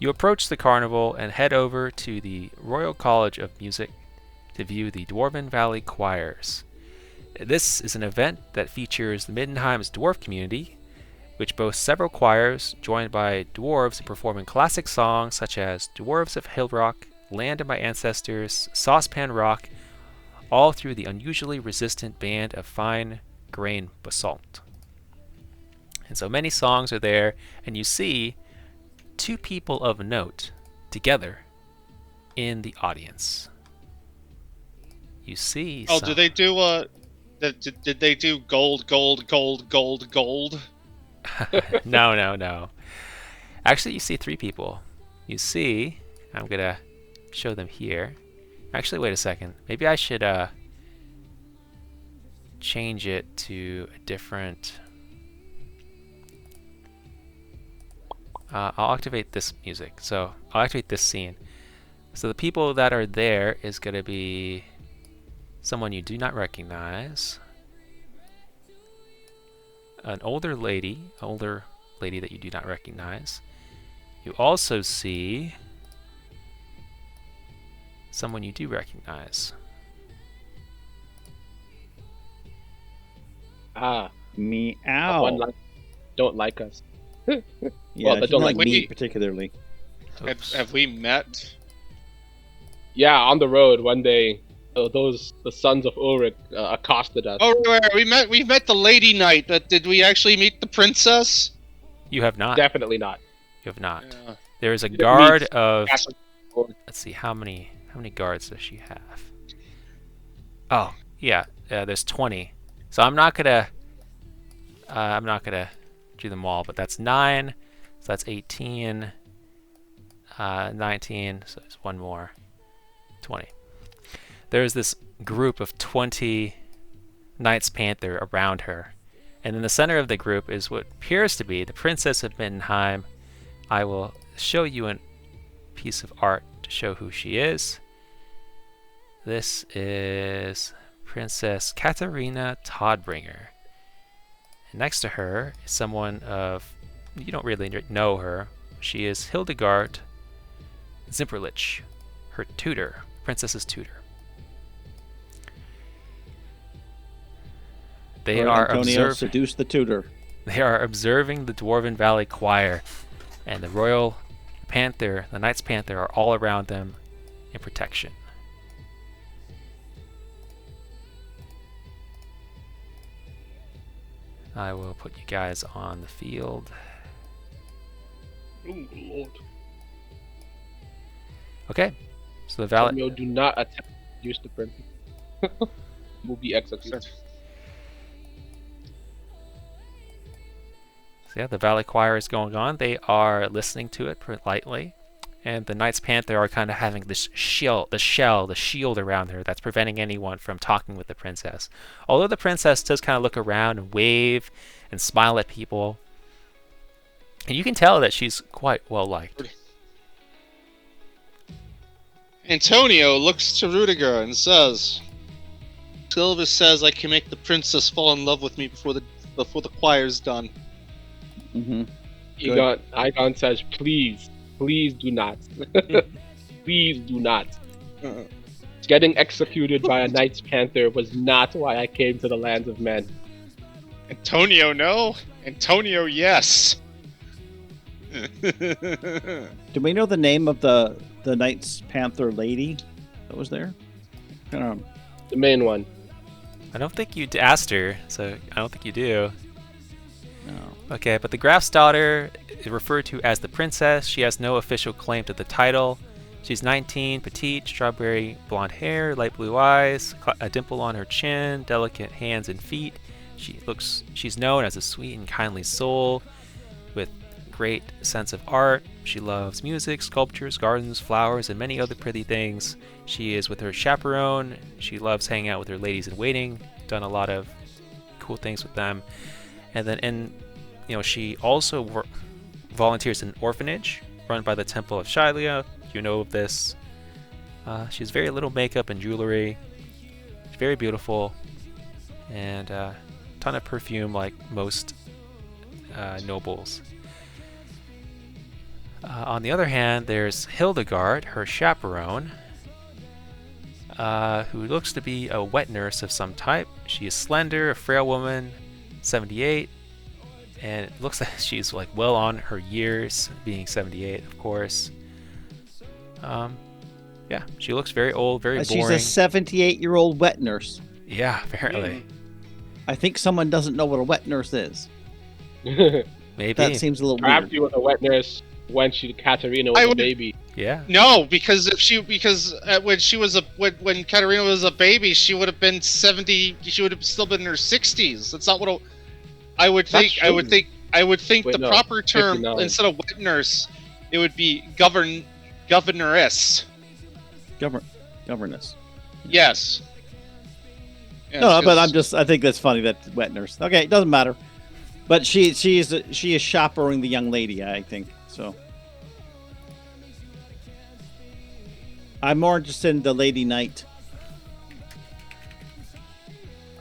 You approach the carnival and head over to the Royal College of Music to view the Dwarven Valley Choirs. This is an event that features the Middenheim's dwarf community, which boasts several choirs joined by dwarves in performing classic songs such as Dwarves of Hillrock, Land of My Ancestors, Saucepan Rock, all through the unusually resistant band of fine grain basalt. And so many songs are there, and you see two people of note together in the audience. You see. Oh, did they do did they do gold? No. Actually, you see three people. You see, I'm gonna show them here. Actually, wait a second. Maybe I should change it to a different. I'll activate this music. So I'll activate this scene. So the people that are there is gonna be someone you do not recognize. An older lady that you do not recognize. You also see someone you do recognize. Meow. One don't like us. Yeah, well, don't like we- me particularly. Have we met? Yeah, on the road one day, the sons of Ulrich accosted us. Oh, right. We met the lady knight. But did we actually meet the princess? You have not. Definitely not. You have not. Yeah. There is a You guard meet- of. Let's see, how many guards does she have? Oh, yeah, there's 20. So I'm not gonna do them all, but that's 9. So that's 18. 19. So there's one more. 20. There's this group of 20 Knights Panther around her. And in the center of the group is what appears to be the Princess of Middenheim. I will show you a piece of art to show who she is. This is Princess Katharina Todbringer. And next to her is someone of, you don't really know her. She is Hildegard Zimperlich, her tutor, princess's tutor. They are seduce the tutor. They are observing the Dwarven Valley Choir, and the Royal Panther, the Knights Panther, are all around them in protection. I will put you guys on the field. Oh, Lord. Okay, so the valley. Romeo, do not attempt to use the princess. Will be executed. So yeah, the Valley Choir is going on. They are listening to it politely, and the Knights Panther are kind of having this shield around her that's preventing anyone from talking with the princess. Although the princess does kind of look around and wave and smile at people, and you can tell that she's quite well liked. Antonio looks to Rudiger and says, "Silver says I can make the princess fall in love with me before the choir's done." Mm-hmm. Igon says, please do not. Please do not. Getting executed by a Knights Panther was not why I came to the lands of men. Antonio, no. Antonio, yes. Do we know the name of the Knights Panther lady that was there? The main one. I don't think you asked her, so I don't think you do. No. Okay, but the Graf's daughter is referred to as the princess. She has no official claim to the title. She's 19, petite, strawberry blonde hair, light blue eyes, a dimple on her chin, delicate hands and feet. She's known as a sweet and kindly soul with great sense of art. She loves music, sculptures, gardens, flowers, and many other pretty things. She is with her chaperone. She loves hanging out with her ladies in waiting. Done a lot of cool things with them. And then, she also volunteers in an orphanage run by the Temple of Shylea. You know of this. She has very little makeup and jewelry. She's very beautiful, and a ton of perfume, like most nobles. On the other hand, there's Hildegard, her chaperone, who looks to be a wet nurse of some type. She is slender, a frail woman, 78, and it looks like she's like well on her years, being 78, of course. Yeah, she looks very old, very boring. She's a 78-year-old wet nurse. Yeah, apparently. I think someone doesn't know what a wet nurse is. Maybe. That seems a little Perhaps weird. she was a wet nurse when Katerina was a baby. Yeah. No, because when Katerina was a baby, she would have been 70. She would have still been in her 60s. That's not what I would think. That's true. I would think Wait, the no, proper term 59. instead of wet nurse, it would be governoress. Governess. Yes. Yes, No, but 'cause- I think that's funny that wet nurse. Okay, it doesn't matter. But she is chaperoning the young lady, I think. So I'm more interested in the lady knight.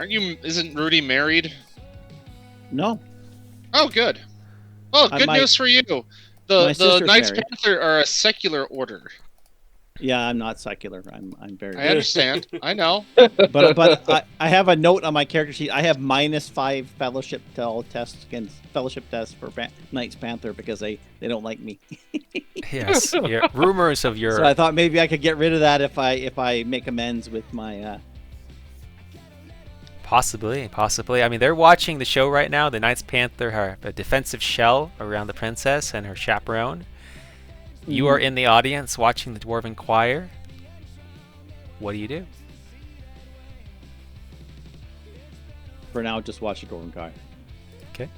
Isn't Rudy married? No, Oh, good. Oh, good news for you. my The sister's Knights married. Panther are a secular order. yeah, I'm not secular. I'm very. I understand. I know. But I have a note on my character sheet. I have -5 fellowship tests for Knights Panther because they don't like me. Yes. Yeah. Rumors of your So I thought maybe I could get rid of that if I make amends with my. Possibly. I mean, they're watching the show right now. The Knights Panther have a defensive shell around the princess and her chaperone. You are in the audience watching the Dwarven Choir. What do you do? For now, just watch the Dwarven Choir. Okay.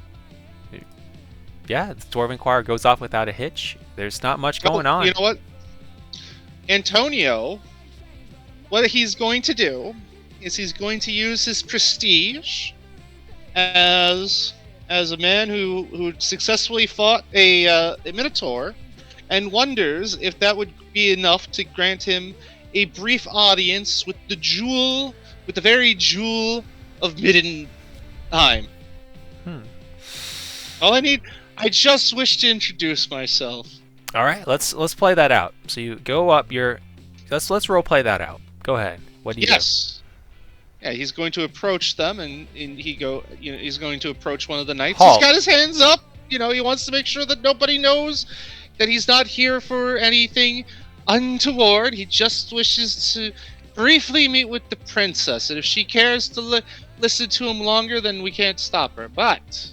Yeah, the Dwarven Choir goes off without a hitch. There's not much going on. You know what? Antonio, what he's going to do is he's going to use his prestige as a man who successfully fought a Minotaur, and wonders if that would be enough to grant him a brief audience with the very jewel of Middenheim. All I just wish to introduce myself. All right, let's play that out. So you go up let's role play that out. Go ahead. What do you do? Yes. Yeah, he's going to approach them, and he's going to approach one of the knights. Halt. He's got his hands up. He wants to make sure that nobody knows that he's not here for anything untoward. He just wishes to briefly meet with the princess, and if she cares to listen to him longer, then we can't stop her. But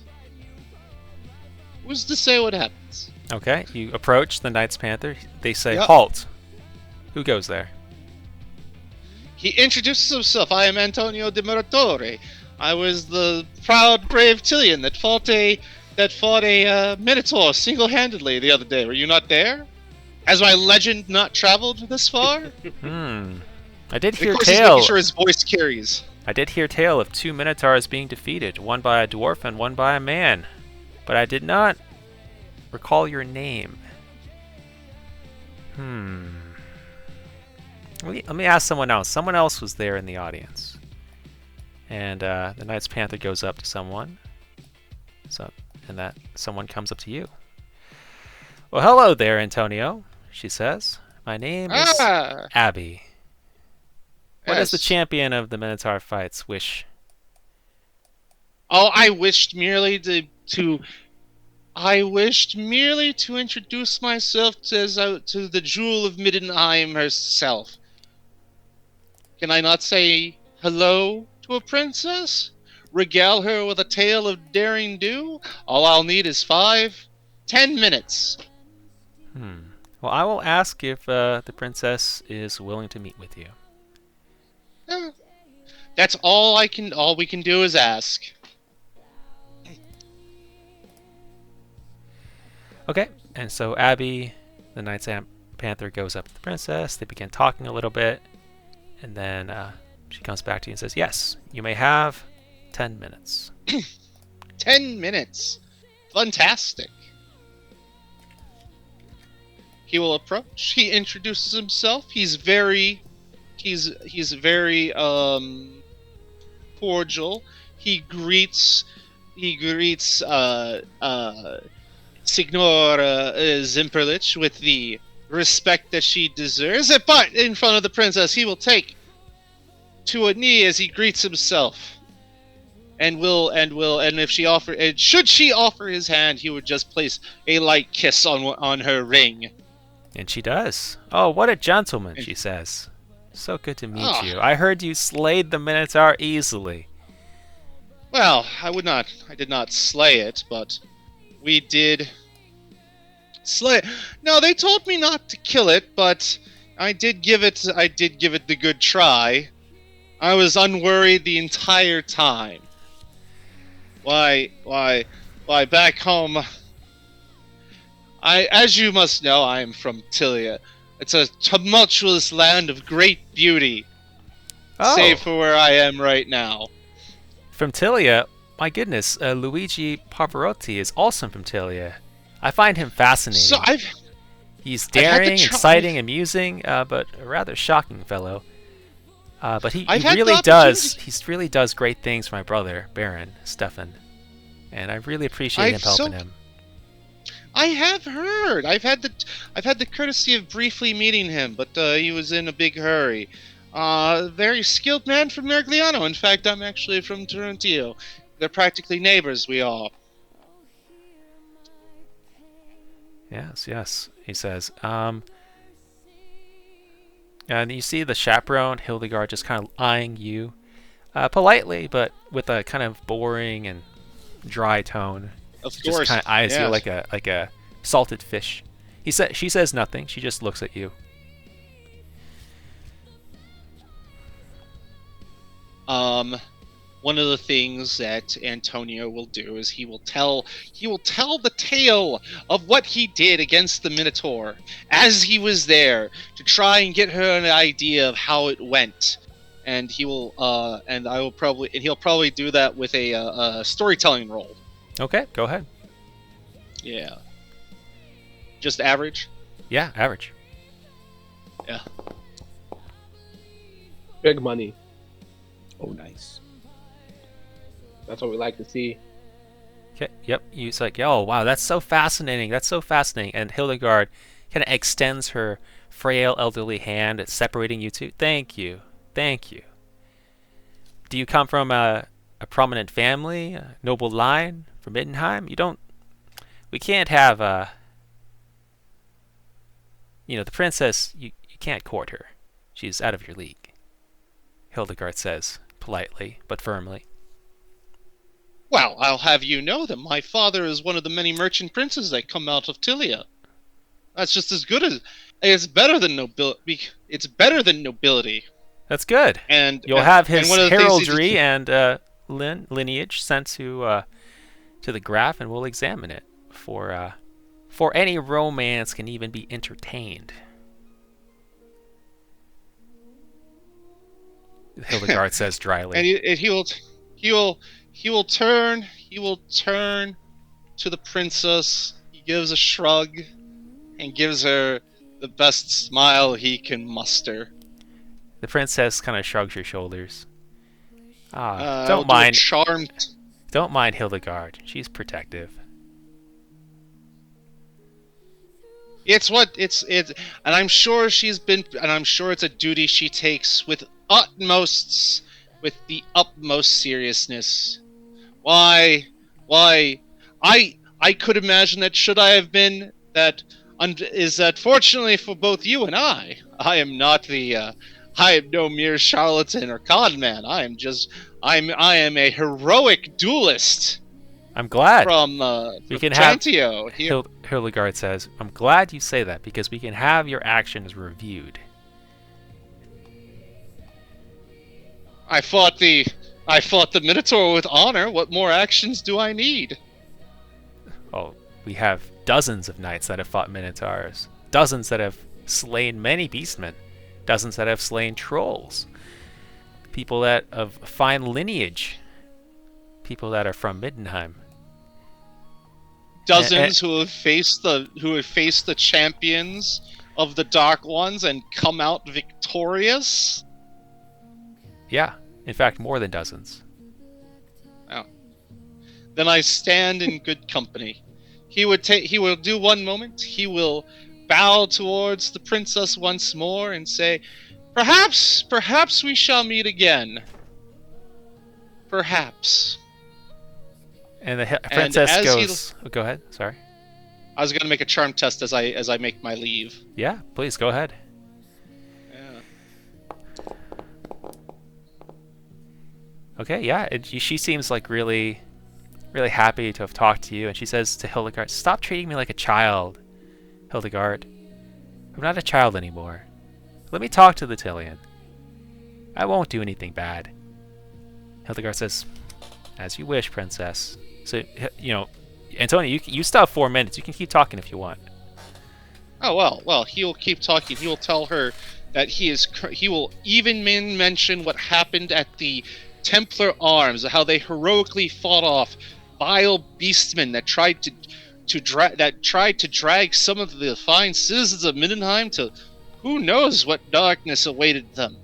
who's to say what happens? Okay, you approach the Knights Panther. They say, Yep. halt. Who goes there? He introduces himself. I am Antonio de Muratore. I was the proud, brave Tillian that fought a Minotaur single-handedly the other day. Were you not there? Has my legend not traveled this far? I did Of hear course, he's making sure his voice carries. I did hear tale of 2 Minotaurs being defeated, one by a dwarf and one by a man. But I did not recall your name. Let me ask someone else. Someone else was there in the audience. And the Knights Panther goes up to someone. And that someone comes up to you. Well, hello there, Antonio, she says. My name is Abby. What does the Yes. champion of the Minotaur fights wish? Oh, I wished merely to introduce myself to the jewel of Middenheim herself. Can I not say hello to a princess? Regale her with a tale of daring do? All I'll need is 10 minutes. Well, I will ask if the princess is willing to meet with you. That's all we can do is ask. Okay, and so Abby, the Knights Panther, goes up to the princess. They begin talking a little bit, and then she comes back to you and says, yes, you may have 10 minutes. 10 minutes. Fantastic. He will approach. He introduces himself. He's very cordial. He greets Sigmar Zimperlich with the respect that she deserves. But in front of the princess, he will take to a knee as he greets himself, and if she offer, and should she offer his hand, he would just place a light kiss on her ring. And she does. Oh, what a gentleman, she says. So good to meet Ah. you. I heard you slayed the Minotaur easily. Well, I did not slay it, but we did slay. No, they told me not to kill it, but I did give it the good try. I was unworried the entire time. Why, back home, as you must know, I am from Tilia. It's a tumultuous land of great beauty, Oh, save for where I am right now. from Tilia? My goodness, Luigi Pavarotti is also from Tilia. I find him fascinating. So He's I've had the daring, tr- exciting, amusing, but a rather shocking fellow. But he I've had the really does. opportunity- He really does great things for my brother, Baron Stefan, and I really appreciate him helping him. I have heard. I've had the courtesy of briefly meeting him, but he was in a big hurry. Very skilled man from Mergliano. In fact, I'm actually from Toronto. They're practically neighbors, we are. Yes, he says. And you see the chaperone, Hildegard, just kind of eyeing you politely, but with a kind of boring and dry tone. Of She course. just kind of eyes you yes. like a salted fish. She says nothing. She just looks at you. One of the things that Antonio will do is he will tell the tale of what he did against the Minotaur as he was there to try and get her an idea of how it went. And he'll probably do that with a storytelling roll. Okay, go ahead. Yeah. Just average? Yeah, average. Yeah. Big money. Oh, nice. That's what we like to see. Okay, yep. It's like, oh, wow, that's so fascinating. That's so fascinating. And Hildegard kind of extends her frail, elderly hand, separating you two. Thank you. Thank you. Do you come from a prominent family, a noble line from Middenheim? We can't have, the princess, you can't court her. She's out of your league, Hildegard says, politely, but firmly. Well, I'll have you know that my father is one of the many merchant princes that come out of Tilia. That's just as good as... It's better than nobility. It's better than nobility. That's good. And You'll have his and one of the things heraldry and lineage sent to the Graph, and we'll examine it for any romance can even be entertained. Hildegard says dryly. And he will turn to the princess. He gives a shrug and gives her the best smile he can muster. The princess kind of shrugs her shoulders. I'll do a charmed. Don't mind Hildegard. She's protective. It's and I'm sure it's a duty she takes with the utmost seriousness. Why, I could imagine that should I have been that fortunately for both you and I am no mere charlatan or conman. I am a heroic duelist. I'm glad. From we can have Trantio here. Hildegard says, I'm glad you say that because we can have your actions reviewed. I fought the Minotaur with honor. What more actions do I need? Oh, we have dozens of knights that have fought Minotaurs, dozens that have slain many Beastmen, dozens that have slain trolls, people that of fine lineage, people that are from Middenheim. Dozens who have faced the champions of the Dark Ones and come out victorious. Yeah, in fact, more than dozens. Oh. Then I stand in good company. He will do one moment. He will bow towards the princess once more and say, perhaps we shall meet again. Perhaps. And the And princess as goes. Oh, go ahead. Sorry. I was going to make a charm test as I make my leave. Yeah, please go ahead. Yeah. Okay, yeah. She seems like really, really happy to have talked to you, and she says to Hildegard, "Stop treating me like a child, Hildegard. I'm not a child anymore. Let me talk to the Tillian. I won't do anything bad." Hildegard says, "As you wish, princess." So, Antonio, you still have 4 minutes. You can keep talking if you want. Oh well. He will keep talking. He will tell her that he will even mention what happened at the Templar Arms, how they heroically fought off vile beastmen that tried to drag some of the fine citizens of Middenheim to who knows what darkness awaited them.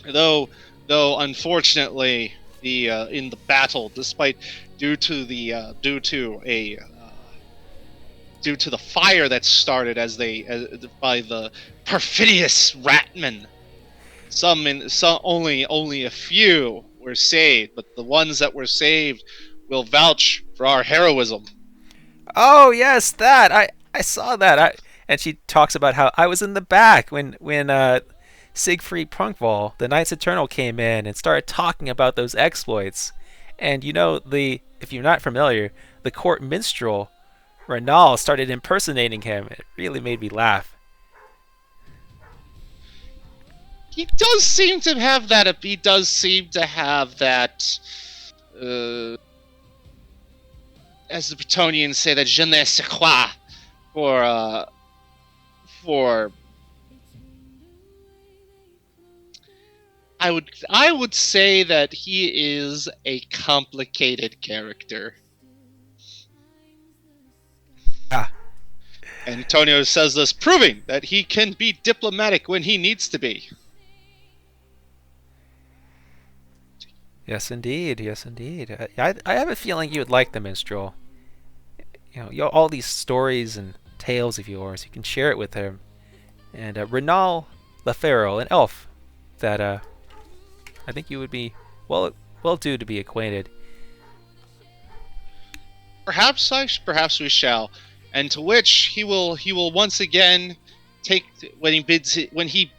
Though unfortunately, in the battle, due to the fire that started by the perfidious ratmen, only a few were saved, but the ones that were saved will vouch for our heroism. Oh yes, that I saw that. And she talks about how I was in the back when Siegfried Prunkval, the Knights Eternal, came in and started talking about those exploits. And if you're not familiar, the court minstrel Renal started impersonating him. It really made me laugh. He does seem to have that. As the Bretonians say, that je ne sais quoi for. I would say that he is a complicated character. Ah. Antonio says this, proving that he can be diplomatic when he needs to be. Yes, indeed. Yes, indeed. I have a feeling you would like the minstrel. All these stories and tales of yours, you can share it with him. And Renal Lafero, an elf that I think you would be well due to be acquainted. Perhaps we shall. And to which he will once again take when he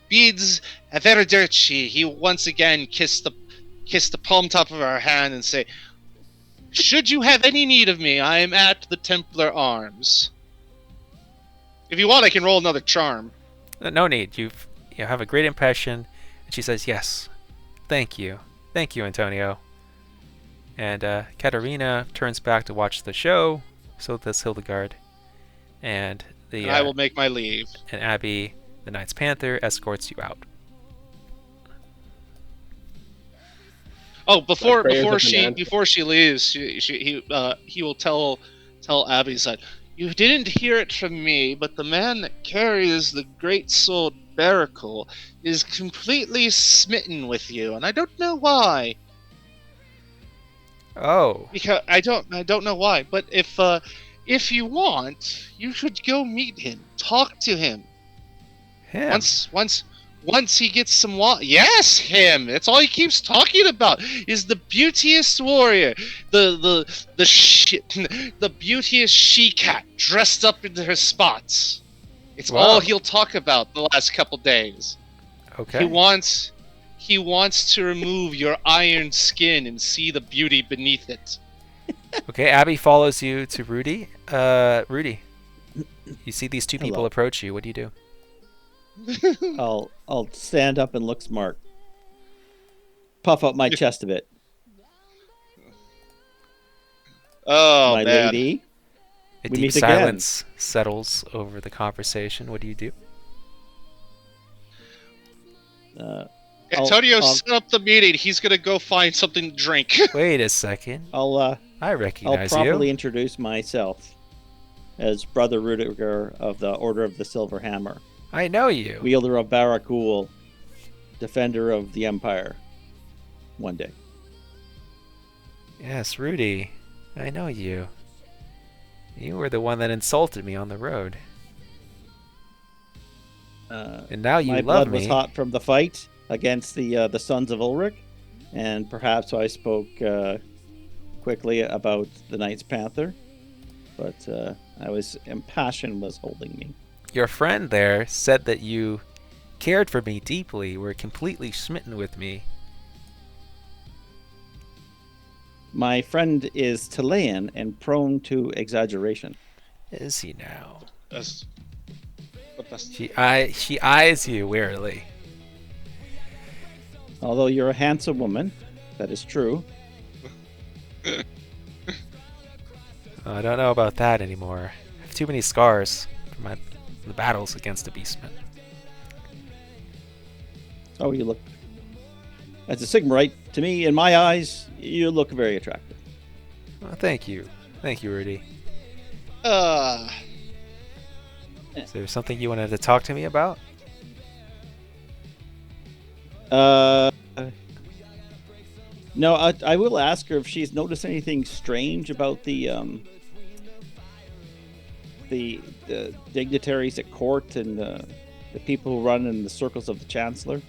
bids Averidirci, he will once again kiss the palm top of our hand and say, "Should you have any need of me, I am at the Templar Arms." If you want, I can roll another charm. No need. You have a great impression. And she says, "Yes, thank you, Antonio." And Katerina turns back to watch the show. So does Hildegard. And I will make my leave. And Abby, the Knight's Panther, escorts you out. Oh, before she leaves, he will tell Abby that you didn't hear it from me, but the man that carries the great sword Baracle is completely smitten with you, and I don't know why. Oh. Because I don't know why, but if you want, you should go meet him, talk to him. Him. Once he gets some yes, him. That's all he keeps talking about is the beauteous warrior, the beauteous she-cat dressed up into her spots. It's all he'll talk about the last couple days. Okay. He wants to remove your iron skin and see the beauty beneath it. Okay, Abby follows you to Rudy. Rudy, you see these two people Hello. approach you. What do you do? I'll stand up and look smart. Puff up my chest a bit. Oh, my man. lady. A We deep meet again. silence settles over the conversation. What do you do? Antonio set up the meeting. He's gonna go find something to drink. Wait a second. I'll I recognize you. properly introduce myself as Brother Rudiger of the Order of the Silver Hammer, I know you. wielder of Barakul, defender of the Empire. One day. Yes, Rudy. I know you. You were the one that insulted me on the road. And now you my love blood me. was hot from the fight against the Sons of Ulrich, and perhaps I spoke quickly about the Knights Panther, but passion was holding me. Your friend there said that you cared for me deeply, were completely smitten with me. My friend is Chilean and prone to exaggeration. Is he now? She eyes you warily. Although you're a handsome woman, that is true. I don't know about that anymore. I have too many scars from the battles against the Beastmen. Oh, you look... As a Sigmarite, to me, in my eyes, you look very attractive. Well, thank you. Thank you, Rudy. Is there something you wanted to talk to me about? No, I will ask her if she's noticed anything strange about the dignitaries at court and the people who run in the circles of the Chancellor.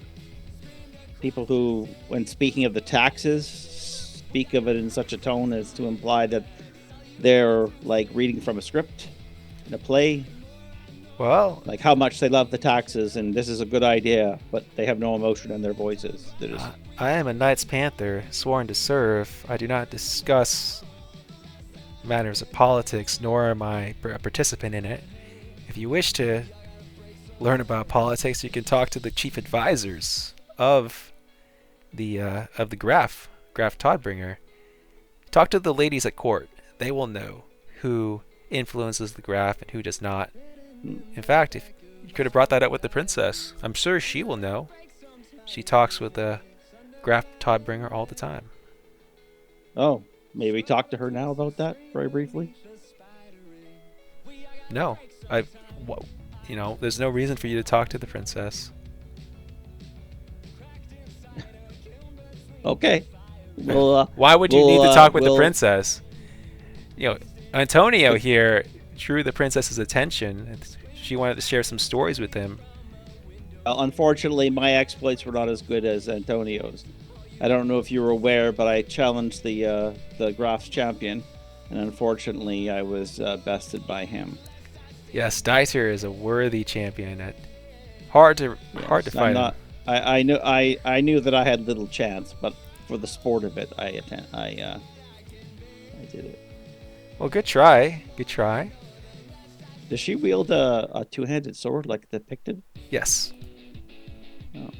People who, when speaking of the taxes, speak of it in such a tone as to imply that they're like reading from a script in a play. Well, like how much they love the taxes and this is a good idea, but they have no emotion in their voices. I am a Knights Panther, sworn to serve. I do not discuss matters of politics, nor am I a participant in it. If you wish to learn about politics, you can talk to the chief advisors of the Graf Todbringer. Talk to the ladies at court. They will know who influences the Graf and who does not. In fact, if you could have brought that up with the princess, I'm sure she will know. She talks with the Graf Todbringer all the time. Oh, maybe talk to her now about that very briefly. No, there's no reason for you to talk to the princess. Okay. Well, why would you need to talk with the princess? Antonio here drew the princess's attention. She wanted to share some stories with him. Unfortunately, my exploits were not as good as Antonio's. I don't know if you were aware, but I challenged the Graf's champion, and unfortunately, I was bested by him. Yes, Dieter is a worthy champion. Hard to fight him. I knew that I had little chance, but for the sport of it, I did it. Well, good try. Good try. Does she wield a two-handed sword like depicted? Yes. Oh.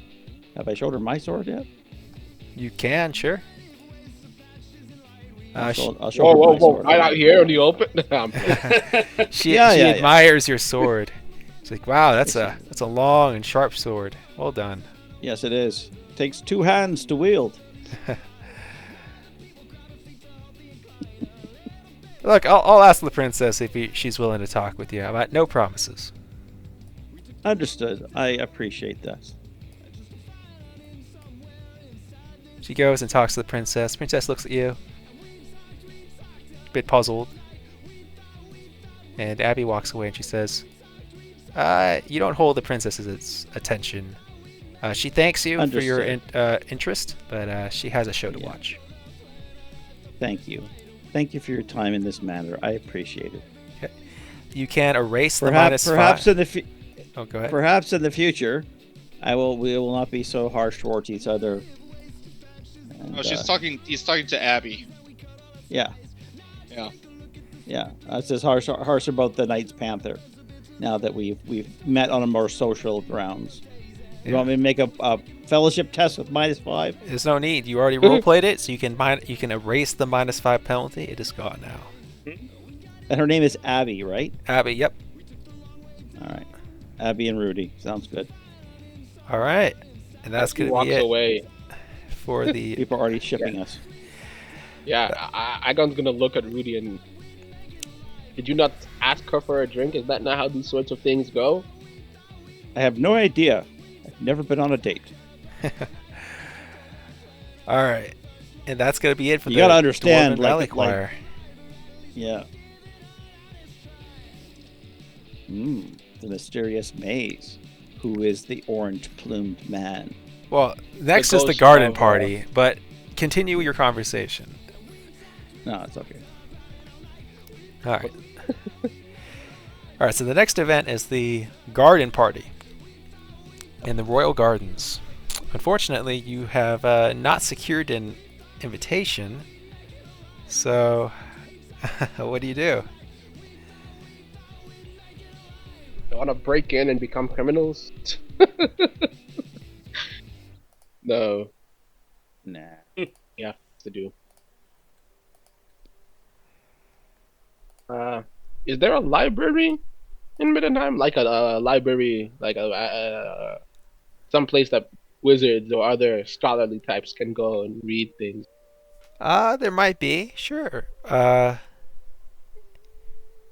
Have I showed her my sword yet? You can, sure. I'll show her whoa, my sword. Right out here in the open. She admires your sword. She's like, wow, that's a long and sharp sword. Well done. Yes, it is. It takes two hands to wield. Look, I'll ask the princess if she's willing to talk with you. But no promises. Understood. I appreciate that. She goes and talks to the princess. Princess looks at you, a bit puzzled. And Abby walks away and she says, you don't hold the princess's attention. She thanks you for your interest, but she has a show to watch. Thank you. Thank you for your time in this matter. I appreciate it. Okay. You can erase the perhaps -5. go ahead. Oh, Perhaps in the future, we will not be so harsh towards each other. And, he's talking to Abby. Yeah. Yeah. Yeah. It's just harsh about the Knights Panther. Now that we've met on a more social grounds. You want me to make a fellowship test with -5? There's no need. You already roleplayed it, so you can erase the -5 penalty. It is gone now. And her name is Abby, right? Abby, yep. All right. Abby and Rudy. Sounds good. All right. And that's going to be it away. for the... People are already shipping us. Yeah, Igon's going to look at Rudy and... Did you not ask her for a drink? Is that not how these sorts of things go? I have no idea. I've never been on a date. All right. And that's going to be it for you gotta understand, Dwarven Rally Choir. yeah. The mysterious maze. Who is the orange-plumed man? Well, next is the ghost garden of, party, but continue your conversation. No, it's okay. All right. All right, so the next event is the garden party in the royal gardens. Unfortunately, you have not secured an invitation, so what do you do? They want to break in and become criminals? No. Nah. Yeah, to do. Is there a library in Middenheim? Like a library, like some place that wizards or other scholarly types can go and read things. There might be, sure. Yeah,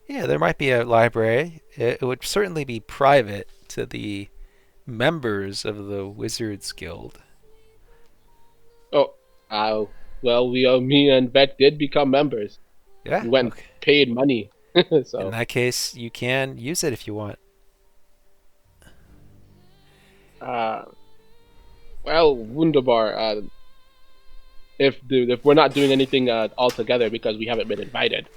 there might be a library. It would certainly be private to the members of the Wizards Guild. Oh, well, me and Beck did become members. Yeah. We went Okay. paid money. So In that case, you can use it if you want. well, wunderbar. If we're not doing anything all together because we haven't been invited,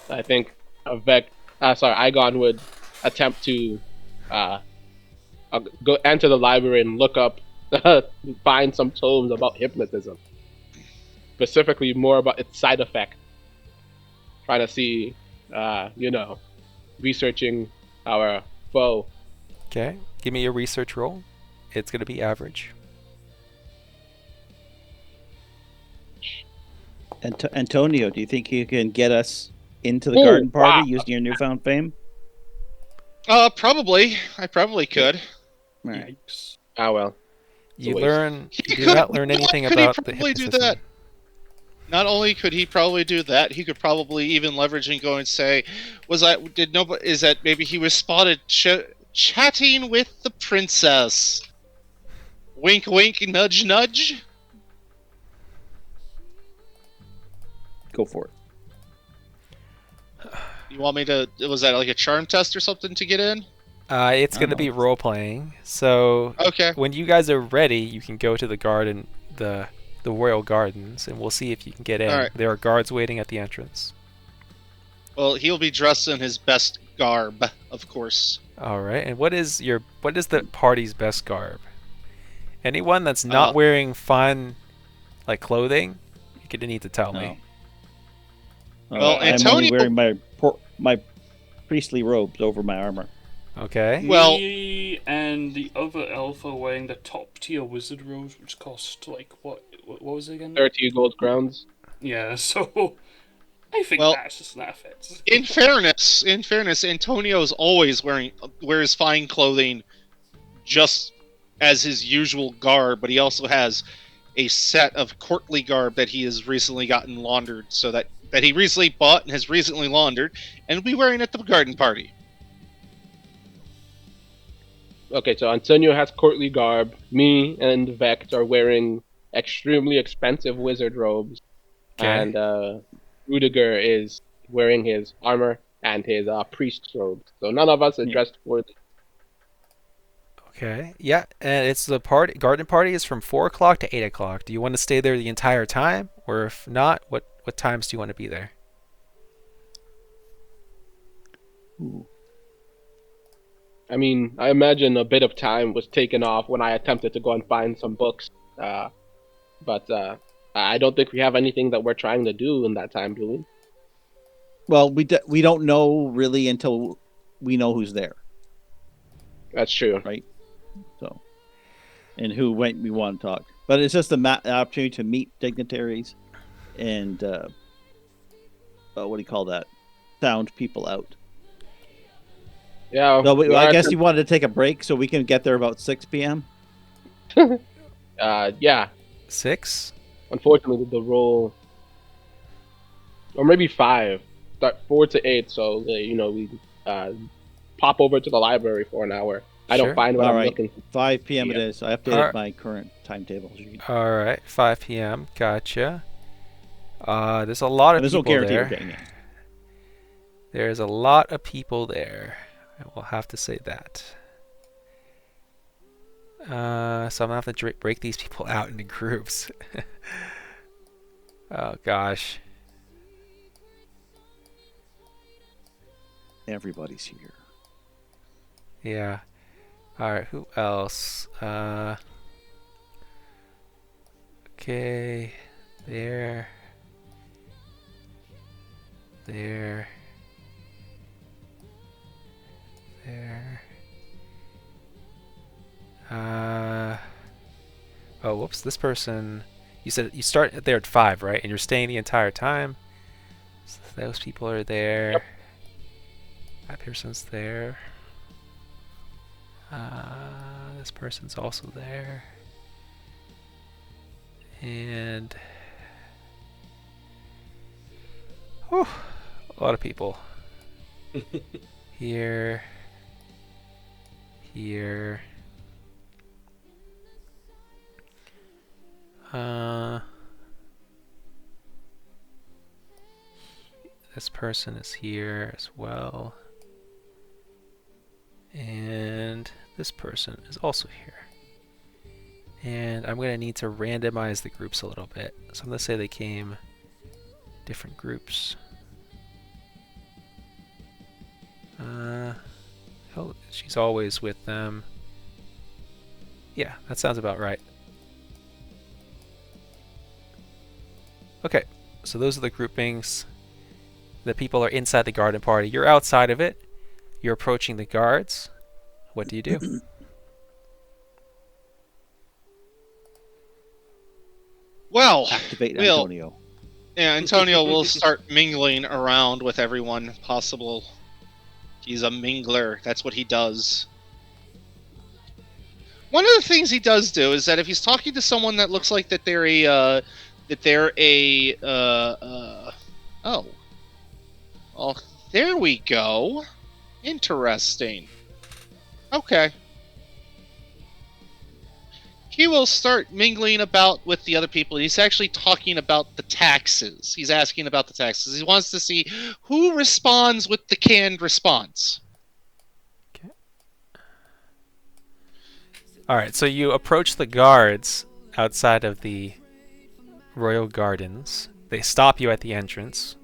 I think Igon would attempt to go enter the library and look up, find some tomes about hypnotism, specifically more about its side effect. Trying to see, researching our foe. Okay. Give me a research roll. It's going to be average. Antonio, do you think you can get us into the garden party wow. using your newfound fame? Probably. I probably could. All right. Yikes. Ah, well. You He do could- not learn anything could he about the probably do hypnotism. that? Not only could he probably do that, he could probably even leverage and go and say, is that maybe he was spotted chatting with the princess? Wink, wink, nudge, nudge. Go for it. You want me to? Was that like a charm test or something to get in? It's going to know. be role playing. So Okay. when you guys are ready, you can go to the garden, the royal gardens, and we'll see if you can get in. All right. There are guards waiting at the entrance. Well, he'll be dressed in his best garb, of course. All right. And what is the party's best garb? Anyone that's not Uh, wearing fun like clothing, you're gonna need to tell me. Well, I'm Antonio- only wearing my priestly robes over my armor. Okay. Well- Me and the other elf are wearing the top tier wizard robes, which cost like what was it again? 30 gold crowns. Yeah, so I think Well- that's just not fit. In fairness, Antonio's always wears fine clothing, just as his usual garb, but he also has a set of courtly garb that he has recently gotten laundered, so that he recently bought and has recently laundered, and will be wearing at the garden party. Okay, so Antonio has courtly garb. Me and Vex are wearing extremely expensive wizard robes. Okay. And Rudiger is wearing his armor and his priest's robe. So none of us are dressed for the... Okay. Yeah, and it's the garden party is from 4 o'clock to 8 o'clock. Do you want to stay there the entire time, or if not, what times do you want to be there? Ooh. I mean, I imagine a bit of time was taken off when I attempted to go and find some books. But I don't think we have anything that we're trying to do in that time, do we? Well, we don't know really until we know who's there, That's true. right? So, and who we want to talk. But it's just an opportunity to meet dignitaries and what do you call that? Sound people out. Yeah. So we I are guess you wanted to take a break so we can get there about 6 p.m. Yeah. 6? Unfortunately, the roll, or maybe 5, start 4 to 8. So we pop over to the library for an hour. I Sure. don't find what All I'm right. looking for. 5 p.m. it Yeah. is. I updated Alright. my current timetable. All right, 5 p.m. Gotcha. There's a lot of There's no people guarantee there. of getting in. There's a lot of people there. I will have to say that. So I'm gonna have to break these people out into groups. Oh gosh. Everybody's here. Yeah. Alright, who else? Okay. There. There. There. Oh, whoops. This person... You said you start there at 5, right? And you're staying the entire time? So those people are there. Yep. That person's there. This person's also there. And... Whew, a lot of people. Here. Here. This person is here as well. And this person is also here. And I'm going to need to randomize the groups a little bit. So I'm going to say they came different groups. She's always with them. Yeah, that sounds about right. Okay, so those are the groupings. The people are inside the garden party. You're outside of it. You're approaching the guards. What do you do? Well, Activate we'll- Antonio. yeah, Antonio will start mingling around with everyone possible. He's a mingler. That's what he does. One of the things he does do is that if he's talking to someone that looks like that they're oh, well, there we go. Interesting. Okay. He will start mingling about with the other people. He's actually talking about the taxes. He's asking about the taxes. He wants to see who responds with the canned response. Okay. Alright, so you approach the guards outside of the Royal Gardens. They stop you at the entrance.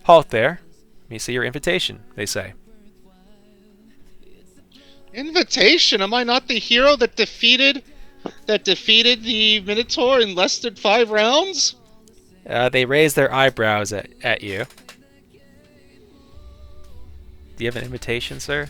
Halt there. Let me see your invitation, they say. Invitation? Am I not the hero that defeated the Minotaur in less than 5 rounds? They raise their eyebrows at you. Do you have an invitation, sir?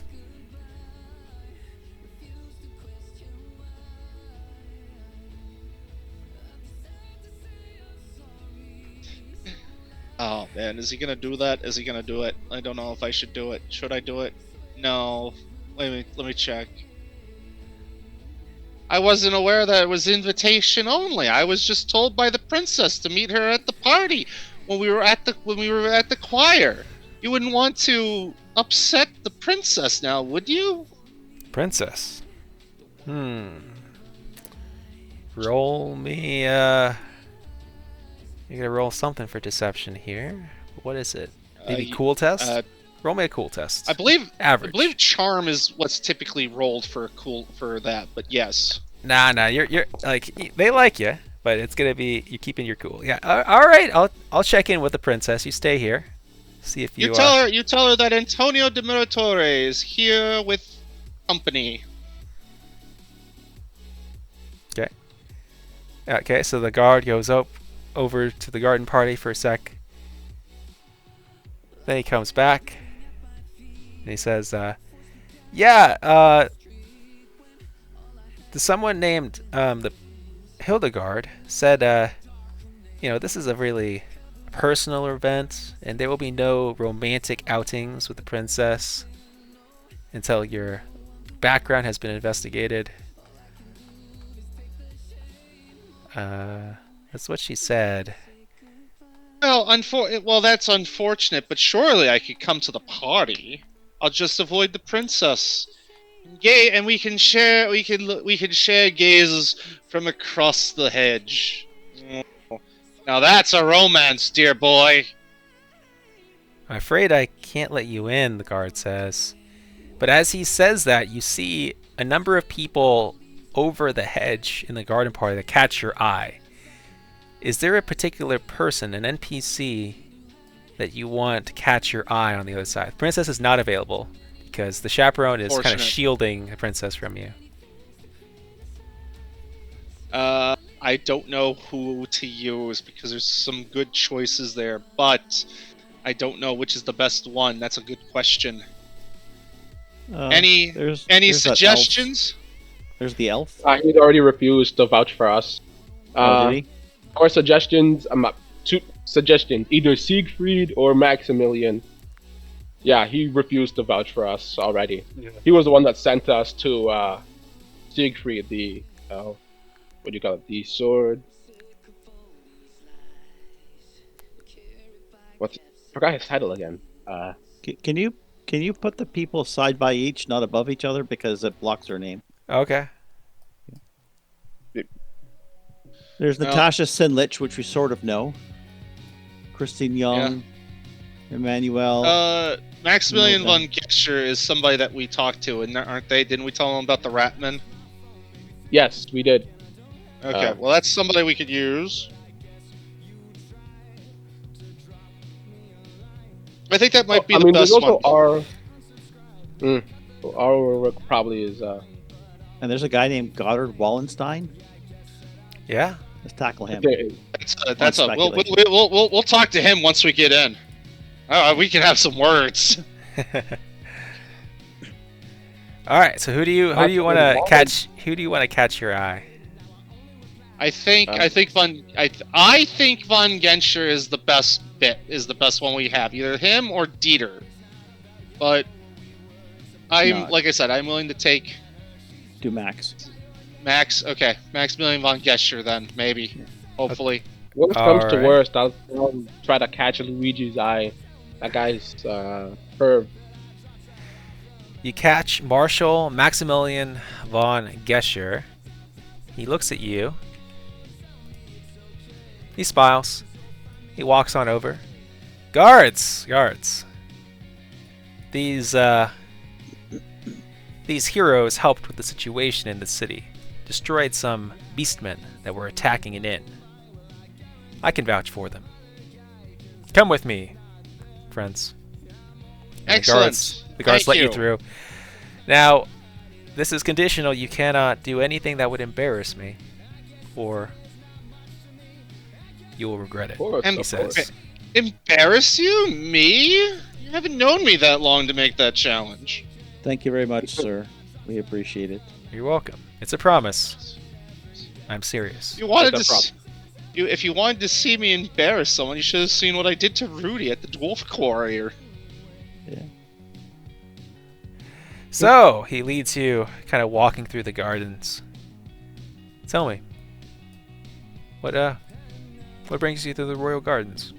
Oh man, is he gonna do that? Is he gonna do it? I don't know if I should do it. Should I do it? No. Let me check. I wasn't aware that it was invitation only. I was just told by the princess to meet her at the party when we were at the choir. You wouldn't want to upset the princess now, would you? Princess. Roll me, you're gonna roll something for deception here. What is it? Maybe cool test? Roll me a cool test. I believe average. I believe charm is what's typically rolled for that, but yes. Nah, you're like, they like you, but it's gonna be, you're keeping your cool. Yeah, alright, I'll check in with the princess. You stay here. See if you tell her that Antonio de Miratore is here with company. Okay. Okay, so the guard goes over to the garden party for a sec. Then he comes back and he says, someone named the Hildegard said, this is a really personal event and there will be no romantic outings with the princess until your background has been investigated. That's what she said. Well, that's unfortunate, but surely I could come to the party. I'll just avoid the princess. And we can share gazes from across the hedge. Now that's a romance, dear boy. I'm afraid I can't let you in, the guard says. But as he says that, you see a number of people over the hedge in the garden party that catch your eye. Is there a particular person, an NPC, that you want to catch your eye on the other side? The princess is not available because the chaperone is kind of Fortunate. shielding the princess from you. I don't know who to use because there's some good choices there, but I don't know which is the best one. That's a good question. Any there's that elf. suggestions? There's the elf. He'd already refused to vouch for us. Oh, did he? Our suggestions, two suggestions, either Siegfried or Maximilian. Yeah, he refused to vouch for us already. Yeah. He was the one that sent us to Siegfried, the what do you call it? The sword. I forgot his title again. Can you put the people side by each, not above each other, because it blocks their name? Okay. There's Well- Natasha Sinlich, which we sort of know. Christine Young, Emmanuel. Maximilian No, von Gescher is somebody that we talked to, and aren't they? Didn't we tell them about the Ratman? Yes, we did. Okay, well that's somebody we could use. I think that might be the best there's one. also our work probably is And there's a guy named Goddard Wallenstein. Yeah. Let's tackle him. okay, That's a speculation. we'll talk to him once we get in. We can have some words. All right. So who do you want to catch? Who do you want to catch your eye? I think von Genscher is the best one we have. Either him or Dieter. But No. like I said, I'm willing to take Do Max. Max. Okay, Maximilian von Gescher then maybe. Hopefully. when it comes to Alright. worst, I'll try to catch Luigi's eye. That guy's perv. You catch Marshal Maximilian von Gescher. He looks at you. He smiles. He walks on over. Guards! These heroes helped with the situation in the city. Destroyed some Beastmen that were attacking an inn. I can vouch for them. Come with me, friends. And Excellent. The guards Thank let you through. Now, this is conditional. You cannot do anything that would embarrass me, or you will regret it. Of And- He says. Embarrass you? Me? You haven't known me that long to make that challenge. Thank you very much, sir. We appreciate it. You're welcome. It's a promise. I'm serious. You wanted That's to. no S- you, if you wanted to see me embarrass someone, you should have seen what I did to Rudy at the Dwarf Quarry. Yeah. So he leads you, kind of walking through the gardens. Tell me, what brings you to the royal gardens?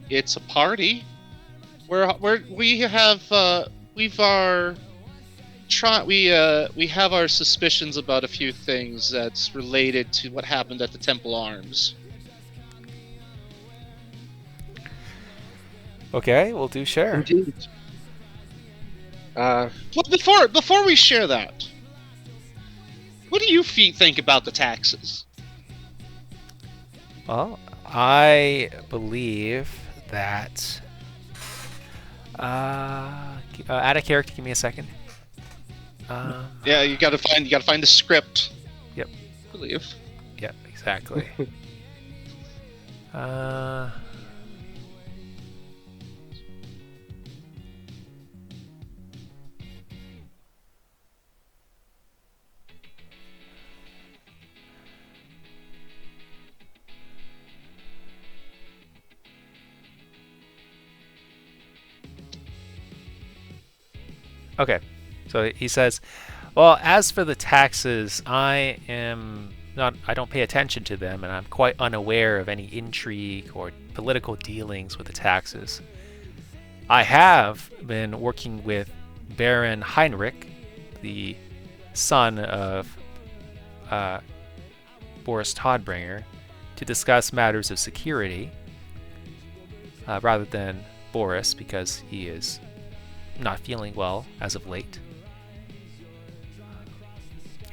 It's a party where we have we have our suspicions about a few things that's related to what happened at the Temple Arms. Okay, we'll do share. Indeed. Well, before we share that, what do you think about the taxes? Well, I believe that. Add a character. Give me a second. Yeah, you gotta find the script. Yep. I believe. Yep, exactly. Okay, so he says, well, as for the taxes, I don't pay attention to them, and I'm quite unaware of any intrigue or political dealings with the taxes. I have been working with Baron Heinrich, the son of Boris Todbringer, to discuss matters of security, rather than Boris because he is not feeling well as of late.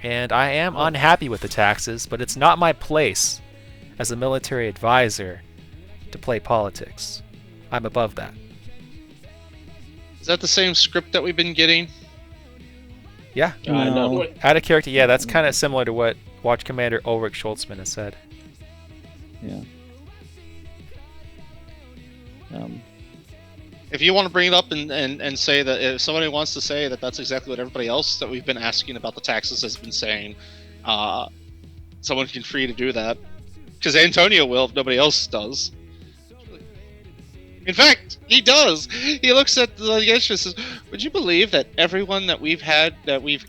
And I am unhappy with the taxes, but it's not my place as a military advisor to play politics. I'm above that. Is that the same script that we've been getting? Yeah. No. Out of character, yeah, that's kind of similar to what Watch Commander Ulrich Schultzman has said. Yeah. If you want to bring it up and say that, if somebody wants to say that that's exactly what everybody else that we've been asking about the taxes has been saying, someone can free to do that. Because Antonio will if nobody else does. In fact, he does. He looks at the litigation and says, would you believe that everyone that we've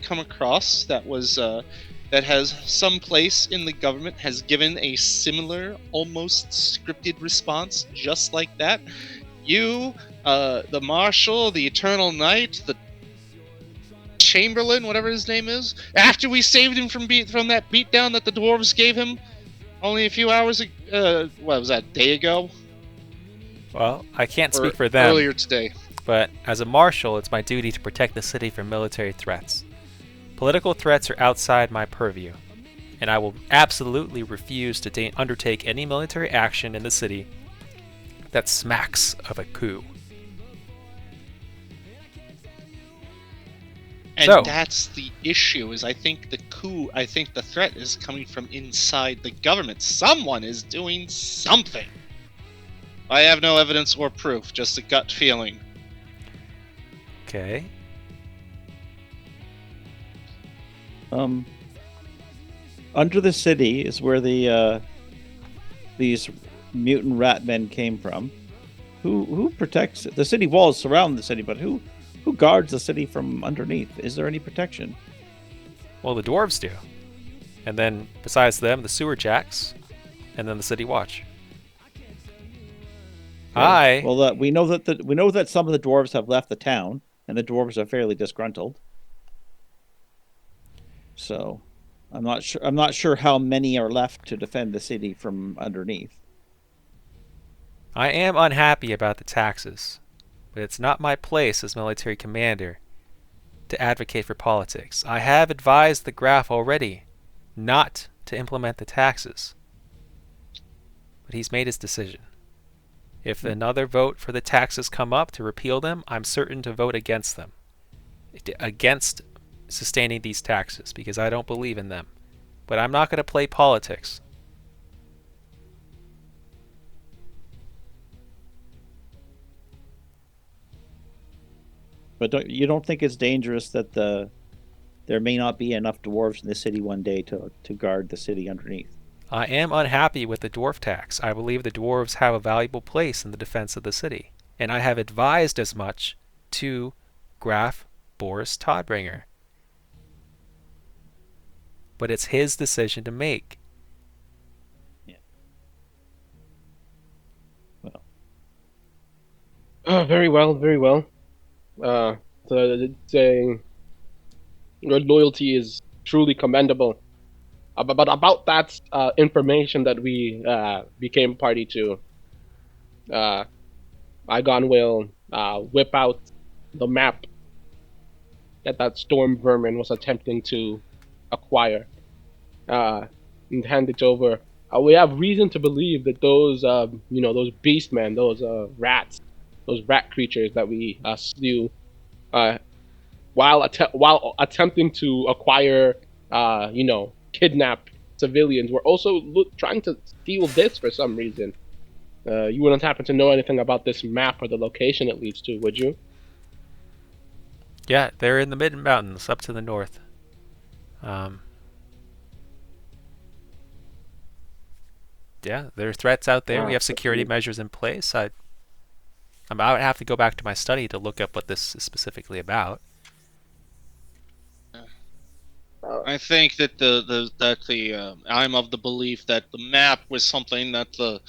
come across that was that has some place in the government has given a similar, almost scripted response just like that? You, the Marshal, the Eternal Knight, the Chamberlain, whatever his name is, after we saved him from that beatdown that the dwarves gave him only a few hours what was that, a day ago? Well, I can't Or speak for them, earlier today. but as a marshal, it's my duty to protect the city from military threats. Political threats are outside my purview, and I will absolutely refuse to undertake any military action in the city that smacks of a coup. And So- that's the issue, is I think the threat is coming from inside the government. Someone is doing something. I have no evidence or proof, just a gut feeling. Okay. Under the city is where these mutant rat men came from. Who protects it? The city walls surround the city, but who guards the city from underneath? Is there any protection? Well, the dwarves do. And then, besides them, the sewer jacks, and then the city watch. Well, we know that some of the dwarves have left the town, and the dwarves are fairly disgruntled. So, I'm not sure how many are left to defend the city from underneath. I am unhappy about the taxes, but it's not my place as military commander to advocate for politics. I have advised the Graf already not to implement the taxes, but he's made his decision. If another vote for the taxes come up to repeal them, I'm certain to vote against them. Against sustaining these taxes, because I don't believe in them. But I'm not going to play politics. But you don't think it's dangerous that there may not be enough dwarves in the city one day to guard the city underneath? I am unhappy with the dwarf tax. I believe the dwarves have a valuable place in the defense of the city, and I have advised as much to Graf Boris Todbringer. But it's his decision to make. Yeah. Well. Very well, very well. Saying your loyalty is truly commendable. But about that information that we became party to, Igon will whip out the map that Storm Vermin was attempting to acquire and hand it over. We have reason to believe that those Beastmen, those rats, those rat creatures that we slew while attempting to acquire, kidnap civilians, were also trying to steal this for some reason. You wouldn't happen to know anything about this map or the location it leads to, would you? Yeah, they're in the mid-mountains up to the north. Yeah, there are threats out there. We have security measures in place. I would have to go back to my study to look up what this is specifically about. I think that I'm of the belief that the map was something that the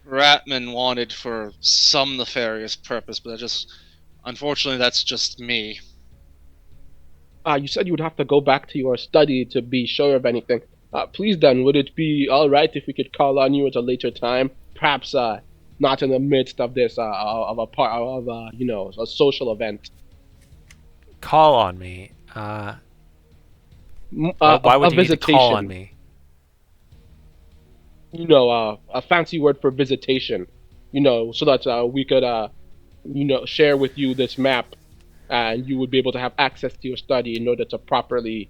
Ratman wanted for some nefarious purpose, but unfortunately, that's just me. You said you would have to go back to your study to be sure of anything. Please then, would it be alright if we could call on you at a later time? Perhaps not in the midst of this of a part of a social event. Call on me. Why would A you need to call on visitation. me? A fancy word for visitation. So that we could share with you this map, and you would be able to have access to your study in order to properly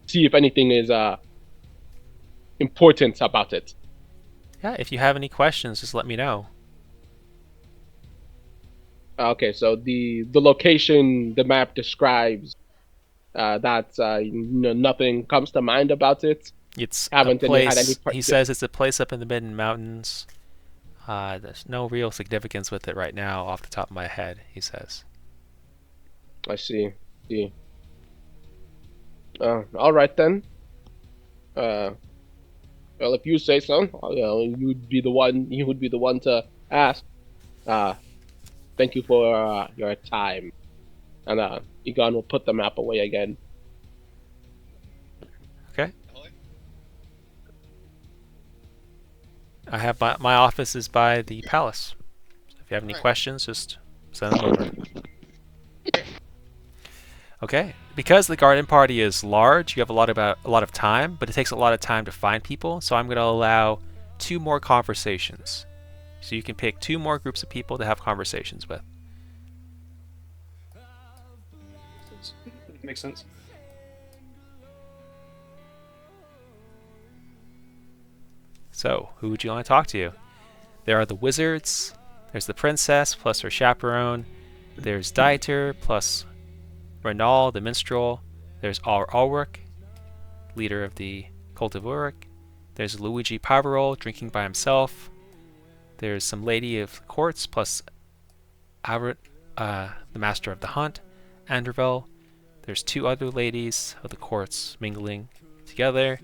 see if anything is important about it. Yeah, if you have any questions, just let me know. Okay, so the location the map describes, that nothing comes to mind about it. It's Haven't a any had any place. He says it's a place up in the Midden Mountains. There's no real significance with it right now, off the top of my head. He says. I see. All right then. Well, if you say so, you would be the one to ask. Thank you for your time. And Egon will put the map away again. Okay. I have my office is by the palace. So if you have any questions, just send them over. Okay. Because the garden party is large, you have a lot of time, but it takes a lot of time to find people. So I'm going to allow 2 more conversations. So you can pick 2 more groups of people to have conversations with. Makes sense. So, who would you want to talk to? There are the wizards, there's the princess plus her chaperone, there's Dieter plus Renal, the minstrel, there's Ulrich, leader of the cult of Ulrich, there's Luigi Pavarol drinking by himself, there's some lady of the courts plus Albert, the master of the hunt, Andervel, there's 2 other ladies of the courts mingling together.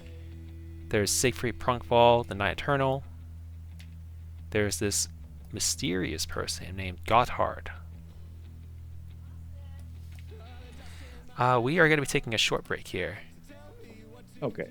There's Siegfried Prunkval, the Knight Eternal. There's this mysterious person named Gotthard. We are going to be taking a short break here. Okay.